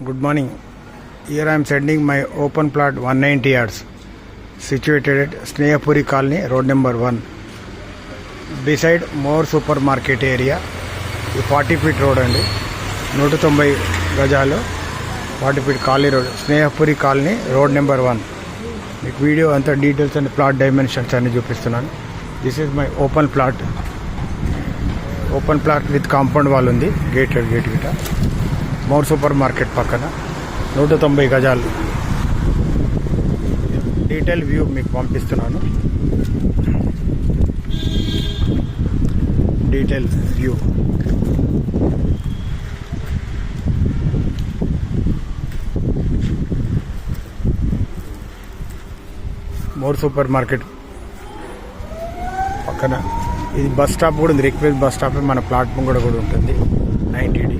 Good morning. Here I am sending my open plot 190 yards situated at Snehapuri Colony, road number 1. Beside More Supermarket area. ఈ 40 feet road అండి, 190 గజాలు 40 feet ఖాళీ road, Snehapuri colony, road number 1. మీకు video అంతా details and plot dimensions అన్ని చూపిస్తున్నాను. This is my open plot with compound wall ఉంది, gate గిట. మోర్ సూపర్ మార్కెట్ పక్కన 190 గజాలు. డీటెయిల్ వ్యూ మీకు పంపిస్తున్నాను. Detail view more super market పక్కన ఇది బస్ స్టాప్ కూడా ఉంది. రిక్వెస్ట్ బస్ స్టాప్ మన ప్లాట్ఫామ్ కూడా ఉంటుంది 90D.